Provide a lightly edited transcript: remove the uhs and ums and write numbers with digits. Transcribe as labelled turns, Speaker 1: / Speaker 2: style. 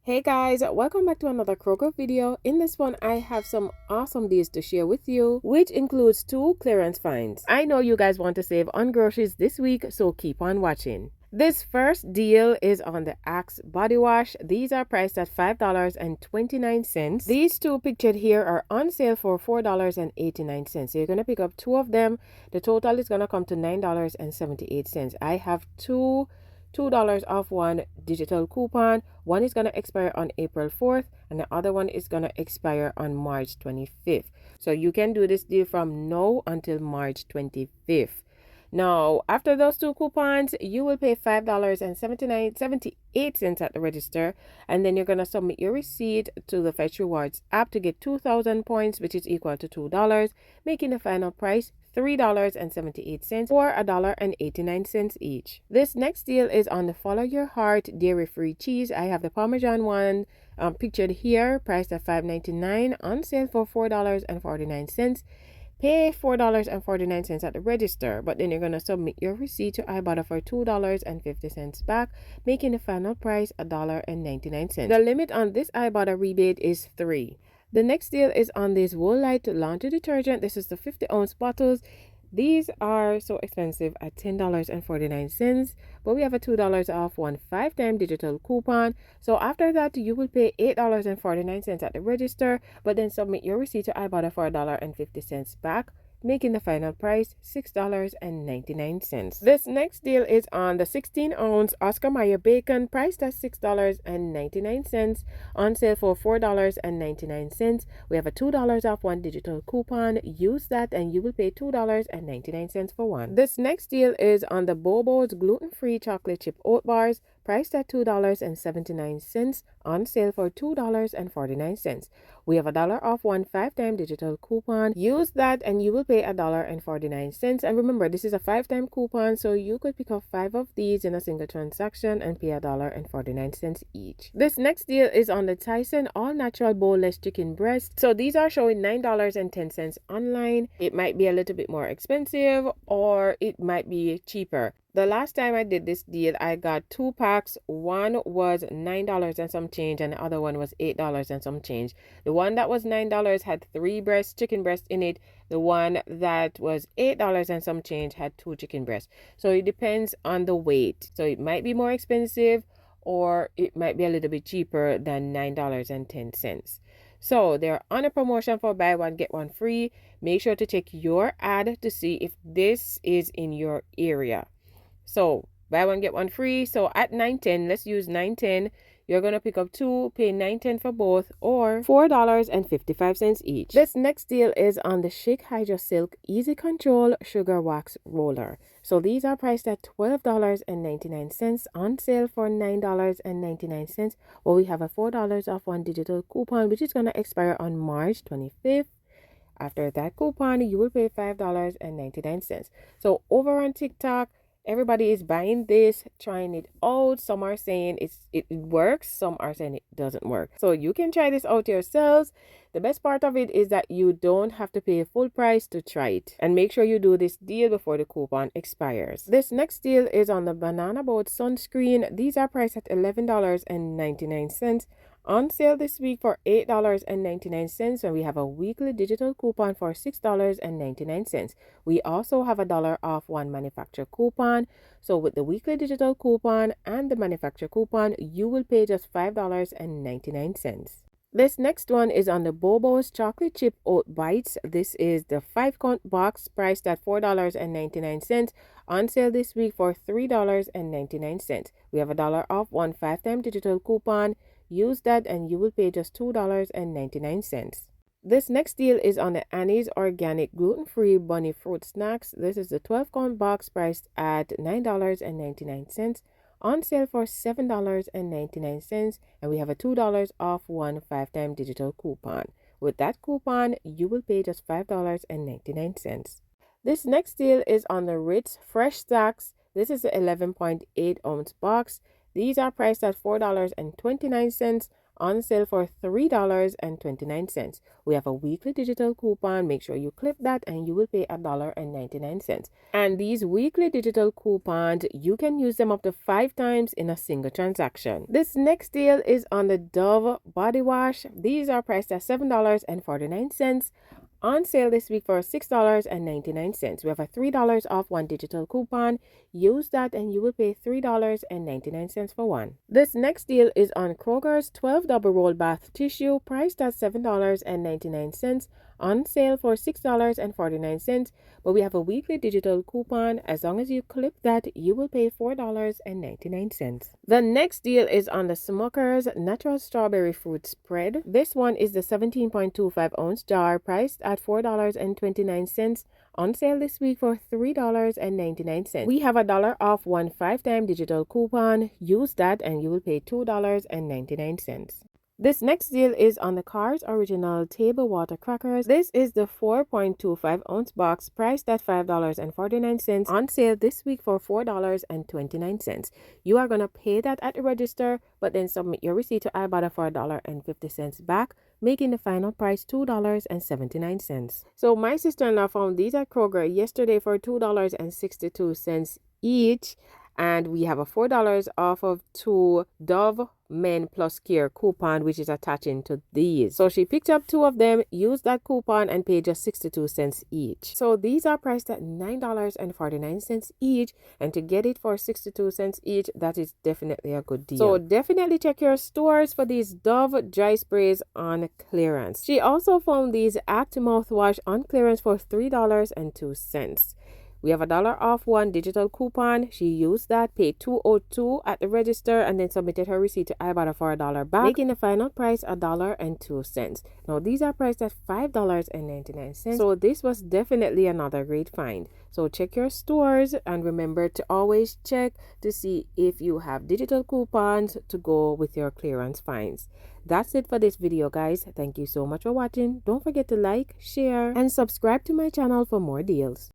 Speaker 1: Hey guys, welcome back to another Kroger video. In this one, I have some awesome deals to share with you, which includes two clearance finds. I know you guys want to save on groceries this week, so keep on watching. This first deal is on the Axe body wash. These are priced at $5.29. These two pictured here are on sale for $4.89. So you're going to pick up two of them. The total is going to come to $9.78. I have $2 off one digital coupon. One is going to expire on April 4th and the other one is going to expire on March 25th. So you can do this deal from now until March 25th. Now, after those two coupons, you will pay $5.78 at the register, and then you're going to submit your receipt to the Fetch Rewards app to get 2,000 points, which is equal to $2, making the final price $3.78 or $1.89 each. This next deal is on the Follow Your Heart dairy-free cheese. I have the Parmesan one pictured here, priced at $5.99, on sale for $4.49. Pay $4.49 at the register, but then you're going to submit your receipt to IBOTTA for $2.50 back, making the final price $1.99. The limit on this IBOTTA rebate is 3. The next deal is on this Woolite laundry detergent. This is the 50-ounce bottles. These are so expensive at $10.49, but we have a $2 off one 5-time digital coupon. So after that, you will pay $8.49 at the register, but then submit your receipt to IBOTTA for $1.50 back, making the final price $6.99. This next deal is on the 16-ounce Oscar Mayer bacon, priced at $6.99, on sale for $4.99. We have a $2 off one digital coupon. Use that and you will pay $2.99 for one. This next deal is on the Bobo's gluten-free chocolate chip oat bars, priced at $2.79, on sale for $2.49. We have a $1 off one 5-time digital coupon. Use that and you will pay $1.49. And remember, this is a 5-time coupon, so you could pick up 5 of these in a single transaction and pay $1.49 each. This next deal is on the Tyson all-natural boneless chicken breast. So these are showing $9.10 online. It might be a little bit more expensive or it might be cheaper. The last time I did this deal, I got 2 packs. One was $9 and some change, and the other one was $8 and some change. The one that was $9 had 3 chicken breasts in it. The one that was $8 and some change had 2 chicken breasts. So it depends on the weight. So it might be more expensive or it might be a little bit cheaper than $9.10. So they're on a promotion for buy one, get one free. Make sure to check your ad to see if this is in your area. So buy one, get one free. So at $9.10, let's use $9.10. You're going to pick up 2, pay $9.10 for both, or $4.55 each. This next deal is on the Chic Hydro Silk Easy Control Sugar Wax Roller. So these are priced at $12.99, on sale for $9.99. Well, we have a $4 off one digital coupon, which is going to expire on March 25th. After that coupon, you will pay $5.99. So over on TikTok, everybody is buying this, trying it out. Some are saying it works, some are saying it doesn't work. So you can try this out yourselves. The best part of it is that you don't have to pay full price to try it. And make sure you do this deal before the coupon expires. This next deal is on the Banana Boat sunscreen. These are priced at $11.99. On sale this week for $8.99, and we have a weekly digital coupon for $6.99. We also have a $1 off one manufacturer coupon. So with the weekly digital coupon and the manufacturer coupon, you will pay just $5.99. This next one is on the Bobo's chocolate chip oat bites. This is the 5-count box, priced at $4.99. On sale this week for $3.99. We have a $1 off one 5-time digital coupon. Use that and you will pay just $2.99. This next deal is on the Annie's Organic Gluten-Free Bunny Fruit Snacks. This is the 12-count box, priced at $9.99. On sale for $7.99, and we have a $2 off one 5-time digital coupon. With that coupon, you will pay just $5.99. This next deal is on the Ritz Fresh Stacks. This is the 11.8-ounce box. These are priced at $4.29. on sale for $3.29. We have a weekly digital coupon. Make sure you clip that and you will pay $1.99. And these weekly digital coupons, you can use them up to 5 times in a single transaction. This next deal is on the Dove body wash. These are priced at $7.49. On sale this week for $6.99. We have a $3 off one digital coupon. Use that and you will pay $3.99 for one. This next deal is on Kroger's 12 double roll bath tissue, priced at $7.99. On sale for $6.49. But we have a weekly digital coupon. As long as you clip that, you will pay $4.99. The next deal is on the Smucker's Natural Strawberry Fruit Spread. This one is the 17.25 ounce jar, priced at $4.29. On sale this week for $3.99. We have $1 off one 5-time digital coupon. Use that and you will pay $2.99. This next deal is on the Cars Original Table Water Crackers. This is the 4.25 ounce box, priced at $5.49. On sale this week for $4.29. You are going to pay that at the register, but then submit your receipt to IBOTTA for $1.50 back, making the final price $2.79. So my sister-in-law found these at Kroger yesterday for $2.62 each. And we have a $4 off of 2 Dove Men Plus Care coupon, which is attaching to these. So she picked up 2 of them, used that coupon, and paid just 62 cents each. So these are priced at $9.49 each. And to get it for 62 cents each, that is definitely a good deal. So definitely check your stores for these Dove dry sprays on clearance. She also found these Act mouthwash on clearance for $3.02. We have $1 off one digital coupon. She used that, paid $2.02 at the register, and then submitted her receipt to IBOTTA for $1 back, making the final price $1.02. Now these are priced at $5.99. So this was definitely another great find. So check your stores and remember to always check to see if you have digital coupons to go with your clearance finds. That's it for this video, guys. Thank you so much for watching. Don't forget to like, share, and subscribe to my channel for more deals.